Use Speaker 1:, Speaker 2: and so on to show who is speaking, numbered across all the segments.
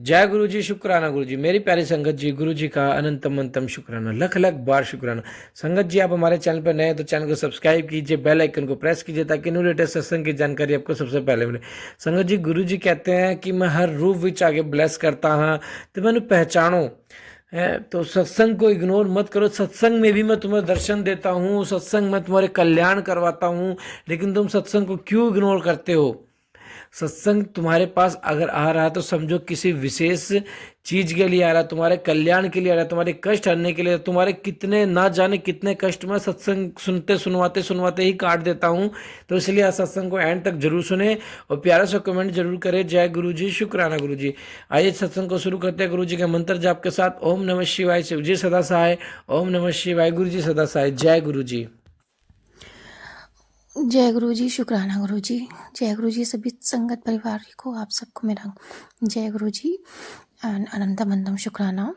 Speaker 1: जय गुरु जी, शुक्राना गुरु जी। मेरी प्यारी संगत जी, गुरु जी का अनंतम अंतम शुक्राना, लख लख बार शुक्राना। संगत जी, आप हमारे चैनल पर नए हैं तो चैनल को सब्सक्राइब कीजिए, बेल आइकन को प्रेस कीजिए ताकि न्यू लेटेस्ट सत्संग की जानकारी आपको सबसे पहले मिले। संगत जी, गुरु जी कहते हैं कि मैं हर रूप विच आगे ब्लेस करता हाँ तो मैंने पहचानो है। तो सत्संग को इग्नोर मत करो। सत्संग में भी मैं तुम्हें दर्शन देता हूँ, सत्संग में तुम्हारे कल्याण करवाता हूँ, लेकिन तुम सत्संग को क्यों इग्नोर करते हो? सत्संग तुम्हारे पास अगर आ रहा है तो समझो किसी विशेष चीज के लिए आ रहा है, तुम्हारे कल्याण के लिए आ रहा है, तुम्हारे कष्ट हरने के लिए। तुम्हारे कितने ना जाने कितने कष्ट मैं सत्संग सुनते सुनवाते सुनवाते ही काट देता हूँ। तो इसलिए आज सत्संग को एंड तक जरूर सुने और प्यारा सा कमेंट जरूर करें। जय गुरु जी, शुक्राना गुरु जी। आइए सत्संग को शुरू करते हैं गुरु जी के मंत्र जाप के साथ। ओम नमः शिवाय, शिव जी सदा सहाय। ओम नमः शिवाय, गुरु जी सदा सहाय। जय गुरु जी।
Speaker 2: जय गुरु जी, शुक्राना गुरु जी। जय गुरु जी सभी संगत परिवार को, आप सबको मेरा जय गुरु जी। अनंतम अनंतम शुक्राना।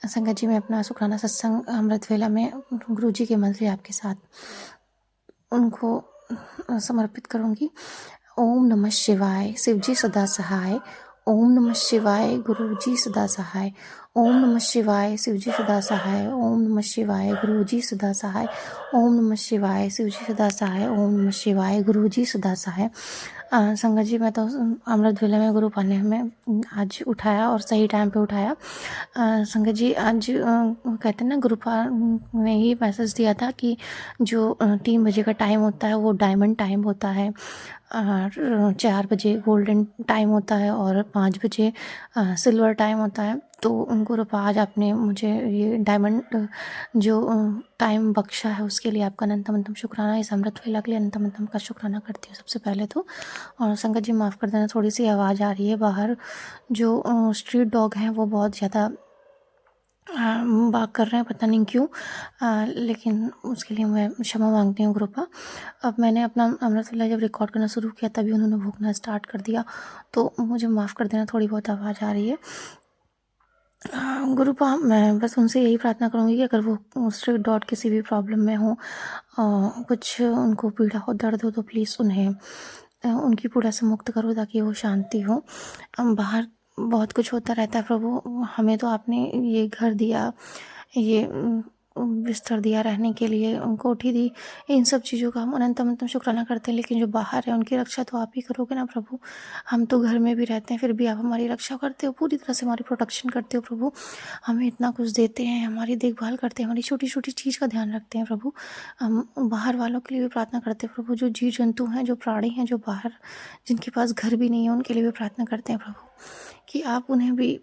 Speaker 2: संगत जी, मैं अपना शुक्राना सत्संग अमृत वेला में गुरु जी के मंत्र आपके साथ उनको समर्पित करूंगी। ओम नमः शिवाय, शिव जी सदा सहाय। ओम नमः शिवाय, गुरु जी सदा सहाय। ओम नमः शिवाय, शिव जी सदा सहाय। ओम नमः शिवाय, गुरु जी सदा सहाय। ओम नमः शिवाय, शिव जी सदा सहाय। ओम नमः शिवाय, गुरु जी सदा सहाय। संगत जी, मैं तो अमृत वेला में गुरु पाने में आज उठाया और सही टाइम पे उठाया। संगत जी, आज कहते हैं ना, गुरुपा ने ही मैसेज दिया था कि जो 3 बजे का टाइम होता है वो डायमंड टाइम होता है, और 4 बजे गोल्डन टाइम होता है और 5 बजे सिल्वर टाइम होता है। तो गुरुपा, आज आपने मुझे ये डायमंड जो टाइम बख्शा है उसके लिए आपका अनंतम अनंतम शुक्राना। इस अमृत वेला के लिए अनंतम अनंतम का शुक्राना करती हूँ सबसे पहले तो। और संगत जी, माफ़ कर देना, थोड़ी सी आवाज़ आ रही है बाहर। जो स्ट्रीट डॉग हैं वो बहुत ज़्यादा बात कर रहे हैं, पता नहीं क्यों। लेकिन उसके लिए मैं क्षमा मांगती हूँ गुरुपा। अब मैंने अपना अमृत वेला जब रिकॉर्ड करना शुरू किया तभी उन्होंने भूखना स्टार्ट कर दिया, तो मुझे माफ़ कर देना, थोड़ी बहुत आवाज़ आ रही है। गुरुपा, मैं बस उनसे यही प्रार्थना करूँगी कि अगर वो स्ट्रीट डॉग किसी भी प्रॉब्लम में हो, कुछ उनको पीड़ा हो, दर्द हो, तो प्लीज़ उन्हें उनकी पीड़ा से मुक्त करो ताकि वो शांति हो। बाहर बहुत कुछ होता रहता है प्रभु, हमें तो आपने ये घर दिया, ये बिस्तर दिया रहने के लिए, कोठी दी, इन सब चीज़ों का हम अनंतम अनंतम शुक्राना करते हैं। लेकिन जो बाहर है उनकी रक्षा तो आप ही करोगे ना प्रभु। हम तो घर में भी रहते हैं, फिर भी आप हमारी रक्षा करते हो, पूरी तरह से हमारी प्रोटेक्शन करते हो प्रभु। हमें इतना कुछ देते हैं, हमारी देखभाल करते हैं, हमारी छोटी छोटी चीज़ का ध्यान रखते हैं प्रभु। हम बाहर वालों के लिए भी प्रार्थना करते हैं प्रभु, जो जीव जंतु हैं, जो प्राणी हैं, जो बाहर जिनके पास घर भी नहीं है, उनके लिए भी प्रार्थना करते हैं प्रभु कि आप उन्हें भी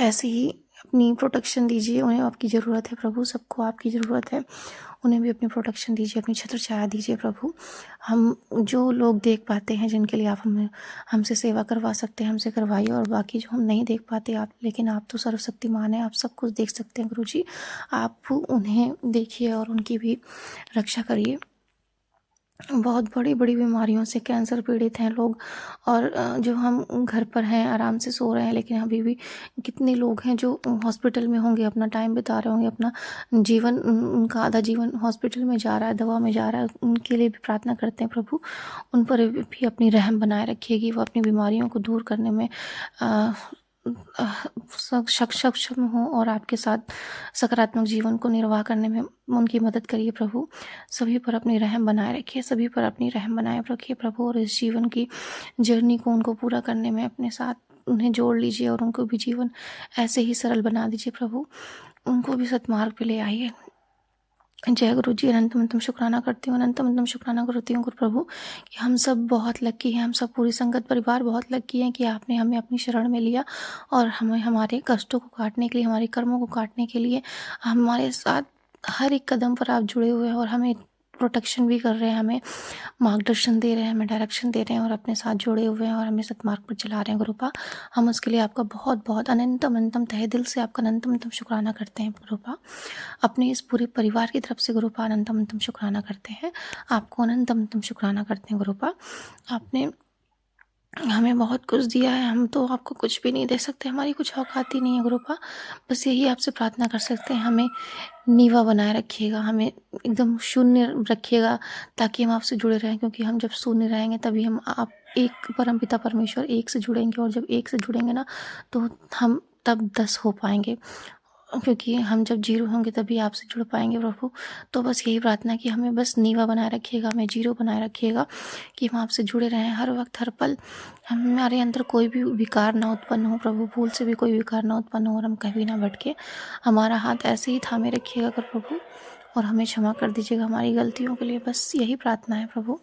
Speaker 2: ऐसे ही अपनी प्रोटेक्शन दीजिए। उन्हें आपकी ज़रूरत है प्रभु, सबको आपकी ज़रूरत है। उन्हें भी अपनी प्रोटेक्शन दीजिए, अपनी छत्र छाया दीजिए प्रभु। हम जो लोग देख पाते हैं, जिनके लिए आप हमसे सेवा करवा सकते हैं, हमसे करवाइए, और बाकी जो हम नहीं देख पाते आप, लेकिन आप तो सर्वशक्तिमान हैं, आप सब कुछ देख सकते हैं गुरु जी। आप उन्हें देखिए और उनकी भी रक्षा करिए। बहुत बड़ी बड़ी बीमारियों से कैंसर पीड़ित हैं लोग, और जो हम घर पर हैं आराम से सो रहे हैं, लेकिन अभी भी कितने लोग हैं जो हॉस्पिटल में होंगे, अपना टाइम बिता रहे होंगे, अपना जीवन, उनका आधा जीवन हॉस्पिटल में जा रहा है, दवा में जा रहा है। उनके लिए भी प्रार्थना करते हैं प्रभु, उन पर भी अपनी रहम बनाए रखिएगी। वो अपनी बीमारियों को दूर करने में सक्षम हो और आपके साथ सकारात्मक जीवन को निर्वाह करने में उनकी मदद करिए प्रभु। सभी पर अपनी रहम बनाए रखिए, सभी पर अपनी रहम बनाए रखिए प्रभु, और इस जीवन की जर्नी को उनको पूरा करने में अपने साथ उन्हें जोड़ लीजिए और उनको भी जीवन ऐसे ही सरल बना दीजिए प्रभु। उनको भी सतमार्ग पे ले आइए। जय गुरु जी, अनंतम अनंतम शुक्राना करती हूँ, अनंतम अनंतम शुक्राना करती हूँ गुरु प्रभु कि हम सब बहुत लकी हैं, हम सब पूरी संगत परिवार बहुत लकी हैं कि आपने हमें अपनी शरण में लिया और हमें हमारे कष्टों को काटने के लिए, हमारे कर्मों को काटने के लिए हमारे साथ हर एक कदम पर आप जुड़े हुए हैं और हमें प्रोटेक्शन भी कर रहे हैं, हमें मार्गदर्शन दे रहे हैं, हमें डायरेक्शन दे रहे हैं और अपने साथ जुड़े हुए हैं और हमें सतमार्ग पर चला रहे हैं गुरुपा। हम उसके लिए आपका बहुत बहुत अनंतम अनंतम तहे दिल से आपका अनंतम अनंतम शुक्राना करते हैं गुरुपा। अपने इस पूरे परिवार की तरफ से गुरुपा अनंतम अनंतम शुक्राना करते हैं, आपको अनंतम अनंतम शुक्राना करते हैं गुरुपा। आपने हमें बहुत कुछ दिया है, हम तो आपको कुछ भी नहीं दे सकते, हमारी कुछ औकात ही नहीं है गुरुपा। बस यही आपसे प्रार्थना कर सकते हैं, हमें नीवा बनाए रखिएगा, हमें एकदम शून्य रखिएगा ताकि हम आपसे जुड़े रहें, क्योंकि हम जब शून्य रहेंगे तभी हम एक परमपिता परमेश्वर एक से जुड़ेंगे, और जब एक से जुड़ेंगे ना तो हम तब 10 हो पाएंगे, क्योंकि हम जब जीरो होंगे तभी आपसे जुड़ पाएंगे प्रभु। तो बस यही प्रार्थना कि हमें बस नीवा बनाए रखिएगा, हमें जीरो बनाए रखिएगा, कि हम आपसे जुड़े रहें हर वक्त हर पल। हमारे अंदर कोई भी विकार ना उत्पन्न हो प्रभु, भूल से भी कोई विकार ना उत्पन्न हो, और हम कभी ना भटके। हमारा हाथ ऐसे ही थामे रखिएगा कर प्रभु, और हमें क्षमा कर दीजिएगा हमारी गलतियों के लिए। बस यही प्रार्थना है प्रभु।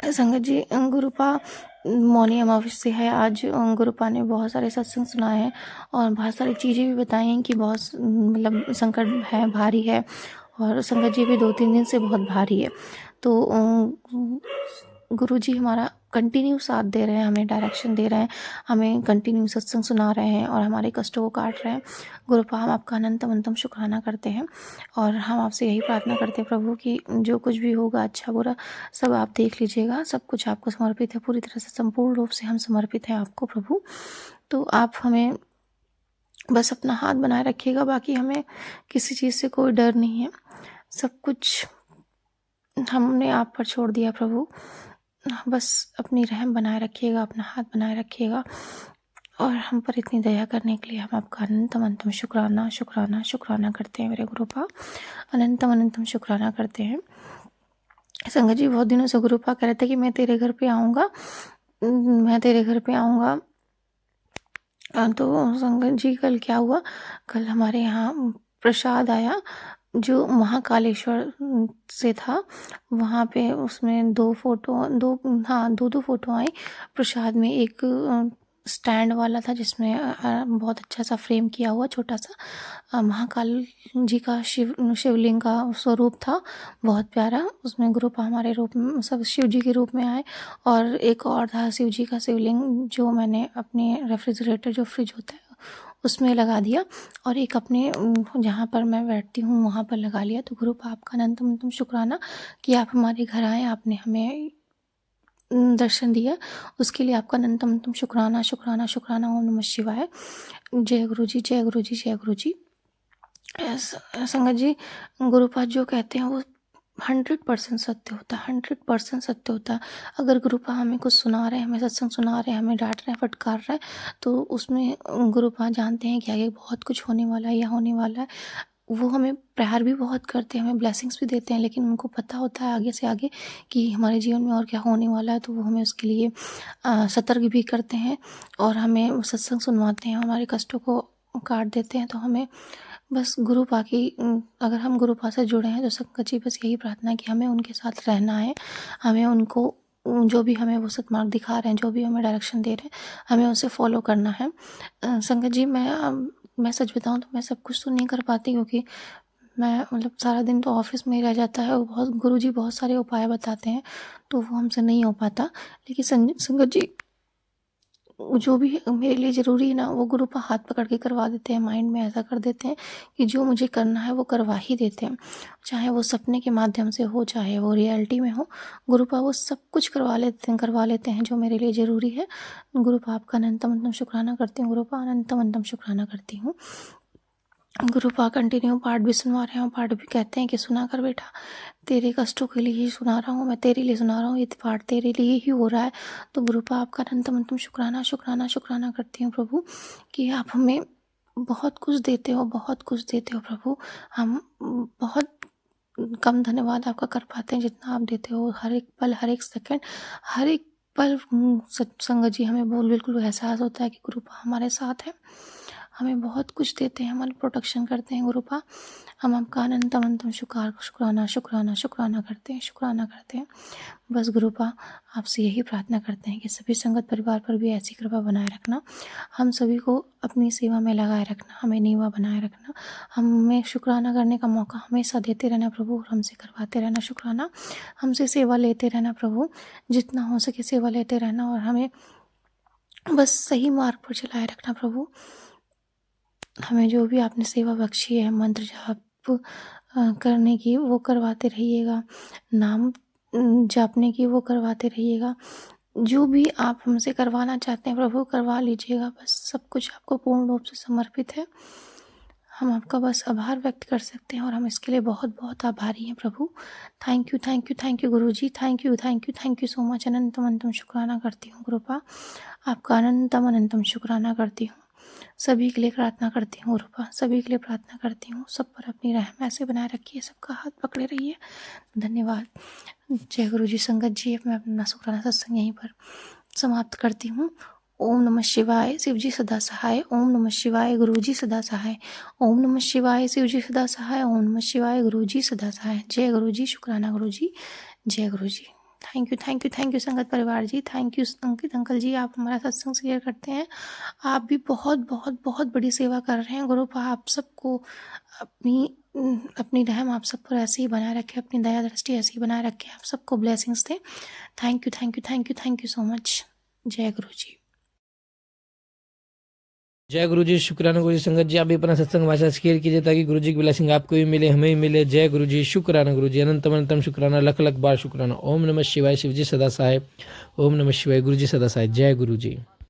Speaker 2: संगत जी, गुरुपा मौनी अमावस्या है आज। गुरुपा ने बहुत सारे सत्संग सुनाए हैं और बहुत सारी चीज़ें भी बताई हैं कि बहुत मतलब संकट है, भारी है, और संगत जी भी 2-3 दिन से बहुत भारी है। तो गुरु जी हमारा कंटिन्यू साथ दे रहे हैं, हमें डायरेक्शन दे रहे हैं, हमें कंटिन्यू सत्संग सुना रहे हैं और हमारे कष्टों को काट रहे हैं। गुरुपा, हम आपका अनंतम अनंतम शुक्राना करते हैं, और हम आपसे यही प्रार्थना करते हैं प्रभु कि जो कुछ भी होगा अच्छा बुरा सब आप देख लीजिएगा। सब कुछ आपको समर्पित है, पूरी तरह से संपूर्ण रूप से हम समर्पित हैं आपको प्रभु। तो आप हमें बस अपना हाथ बनाए रखिएगा, बाकी हमें किसी चीज़ से कोई डर नहीं है। सब कुछ हमने आप पर छोड़ दिया प्रभु। बस अपनी रहम बनाए रखिएगा, अपना हाथ बनाए रखिएगा, और हम पर इतनी दया करने के लिए हम आपका अनंतम अनंतम शुक्राना शुक्राना शुक्राना करते हैं मेरे गुरुपा। अनंतम अनंतम शुक्राना करते हैं। संगत जी, बहुत दिनों से गुरुपा कह रहे थे कि मैं तेरे घर पे आऊँगा, मैं तेरे घर पे आऊँगा। तो संगत जी, कल क्या हुआ, कल हमारे यहाँ प्रसाद आया जो महाकालेश्वर से था। वहाँ पे उसमें 2 फोटो आई प्रसाद में। एक स्टैंड वाला था जिसमें बहुत अच्छा सा फ्रेम किया हुआ छोटा सा महाकाल जी का शिवलिंग का स्वरूप था, बहुत प्यारा। उसमें गुरुपा हमारे रूप में सब शिव जी के रूप में आए, और एक और था शिव जी का शिवलिंग जो मैंने अपने रेफ्रिजरेटर जो फ्रिज होता है उसमें लगा दिया, और एक अपने जहाँ पर मैं बैठती हूँ वहाँ पर लगा लिया। तो गुरुपा, आपका अनंतम अनंतम शुक्राना कि आप हमारे घर आए, आपने हमें दर्शन दिया, उसके लिए आपका अनंतम अनंतम शुक्राना शुक्राना शुक्राना। ओम नमः शिवाय। जय गुरु जी, जय गुरु जी, जय गुरु जी। संगत जी, गुरुपा जो कहते हैं वो 100% सत्य होता है, 100% सत्य होता है। अगर गुरुपा हमें कुछ सुना रहे हैं, हमें सत्संग सुना रहे हैं, हमें डांट रहे हैं, फटकार रहे हैं, तो उसमें गुरुपा जानते हैं कि आगे बहुत कुछ होने वाला है या होने वाला है। वो हमें प्यार भी बहुत करते हैं, हमें ब्लेसिंग्स भी देते हैं, लेकिन उनको पता होता है आगे से आगे कि हमारे जीवन में और क्या होने वाला है। तो वो हमें उसके लिए सतर्क भी करते हैं, और हमें सत्संग सुनवाते हैं, हमारे कष्टों को काट देते हैं। तो हमें बस गुरुपा की अगर हम गुरुपा से जुड़े हैं तो संगत जी, बस यही प्रार्थना है कि हमें उनके साथ रहना है। हमें उनको जो भी हमें वो सतमार्ग दिखा रहे हैं, जो भी हमें डायरेक्शन दे रहे हैं, हमें उसे फॉलो करना है। संगत जी, मैं सच बताऊं तो मैं सब कुछ तो नहीं कर पाती, क्योंकि मैं मतलब सारा दिन तो ऑफिस में ही रह जाता है, और बहुत गुरुजी बहुत सारे उपाय बताते हैं तो वो हमसे नहीं हो पाता। लेकिन संगत जी, जो भी मेरे लिए ज़रूरी है ना, वो गुरुपा हाथ पकड़ के करवा देते हैं, माइंड में ऐसा कर देते हैं कि जो मुझे करना है वो करवा ही देते हैं। चाहे वो सपने के माध्यम से हो, चाहे वो रियलिटी में हो, गुरुपा वो सब कुछ करवा लेते हैं जो मेरे लिए ज़रूरी है। गुरुपा, आपका अनंतम अनंतम शुक्राना करती हूँ। गुरुपा, अनंतम अनंतम शुक्राना करती हूँ। गुरुपा कंटिन्यू पाठ भी सुनवा रहे हैं, पाठ भी कहते हैं कि सुना कर बेटा, तेरे कष्टों के लिए ही सुना रहा हूँ, मैं तेरे लिए सुना रहा हूँ, ये पाठ तेरे लिए ही हो रहा है। तो गुरुपा, आपका अनंतम अनंतम शुक्राना शुक्राना शुक्राना करती हूँ प्रभु, कि आप हमें बहुत कुछ देते हो, बहुत कुछ देते हो प्रभु। हम बहुत कम धन्यवाद आपका कर पाते हैं जितना आप देते हो। हर एक पल, हर एक सेकंड, हर एक पल सत्संग जी हमें बिल्कुल एहसास होता है कि गुरुपा हमारे साथ है, हमें बहुत कुछ देते हैं, हमारी प्रोटेक्शन करते हैं गुरुपा। हम आपका अनंतम अनंतम शुक्राना शुक्राना शुक्राना करते हैं, शुक्राना करते हैं। बस गुरुपा, आपसे यही प्रार्थना करते हैं कि सभी संगत परिवार पर भी ऐसी कृपा बनाए रखना, हम सभी को अपनी सेवा में लगाए रखना, हमें नीवा बनाए रखना, हमें शुक्राना करने का मौका हमेशा देते रहना प्रभु, और हमसे करवाते रहना शुक्राना, हमसे सेवा लेते रहना प्रभु, जितना हो सके सेवा लेते रहना, और हमें बस सही मार्ग पर चलाए रखना प्रभु। हमें जो भी आपने सेवा बख्शी है, मंत्र जाप करने की, वो करवाते रहिएगा, नाम जपने की वो करवाते रहिएगा। जो भी आप हमसे करवाना चाहते हैं प्रभु, करवा लीजिएगा। बस सब कुछ आपको पूर्ण रूप से समर्पित है। हम आपका बस आभार व्यक्त कर सकते हैं और हम इसके लिए बहुत बहुत आभारी हैं प्रभु। Thank you, thank you, thank you guru ji, thank you, thank you, thank you so much. अनंतम अनंतम शुक्राना करती हूँ गुरुपा, आपका अनंतम अनंतम शुक्राना करती हूँ। सभी के लिए प्रार्थना करती हूँ गुरुपा, सभी के लिए प्रार्थना करती हूँ। सब पर अपनी रहम ऐसे बनाए रखिए, सबका हाथ पकड़े रहिए। धन्यवाद। जय गुरु जी। संगत जी, अब मैं अपना शुक्राना सत्संग यहीं पर समाप्त करती हूँ। ओम नमः शिवाय, शिव जी सदा सहाय। ओम नमः शिवाय, गुरु जी सदा सहाय। ओम नमः शिवाय, शिव जी सदा सहाय। ओम नमः शिवाय, गुरु जी सदा सहाय। जय गुरु जी। शुक्राना गुरु जी। जय guru ji. Thank you, thank you, thank you संगत परिवार जी। Thank you Ankit uncle ji, आप हमारा सत्संग शेयर करते हैं। आप भी बहुत बहुत बहुत बड़ी सेवा कर रहे हैं गुरु। आप सबको अपनी रहम आप सब पर ऐसे ही बनाए रखे, अपनी दया दृष्टि ऐसे ही बनाए रखे, आप सबको blessings they. Thank you, thank you, thank you, thank you so much. जय गुरु जी।
Speaker 1: जय गुरु जी। शुक्राना गुरु जी। संगत जी, आप भी अपना सत्संग भाषा शेयर कीजिए ताकि गुरु जी की ब्लेसिंग आपको भी मिले, हमें भी मिले। जय गुरु जी। शुक्राना गुरु जी। अनंतम अनंतम शुक्राना, लख लख बार शुक्राना। ओम नमः शिवाय, शिव जी सदा सहाय। ओम नमः शिवाय, गुरु जी सदा सहाय। जय गुरु जी।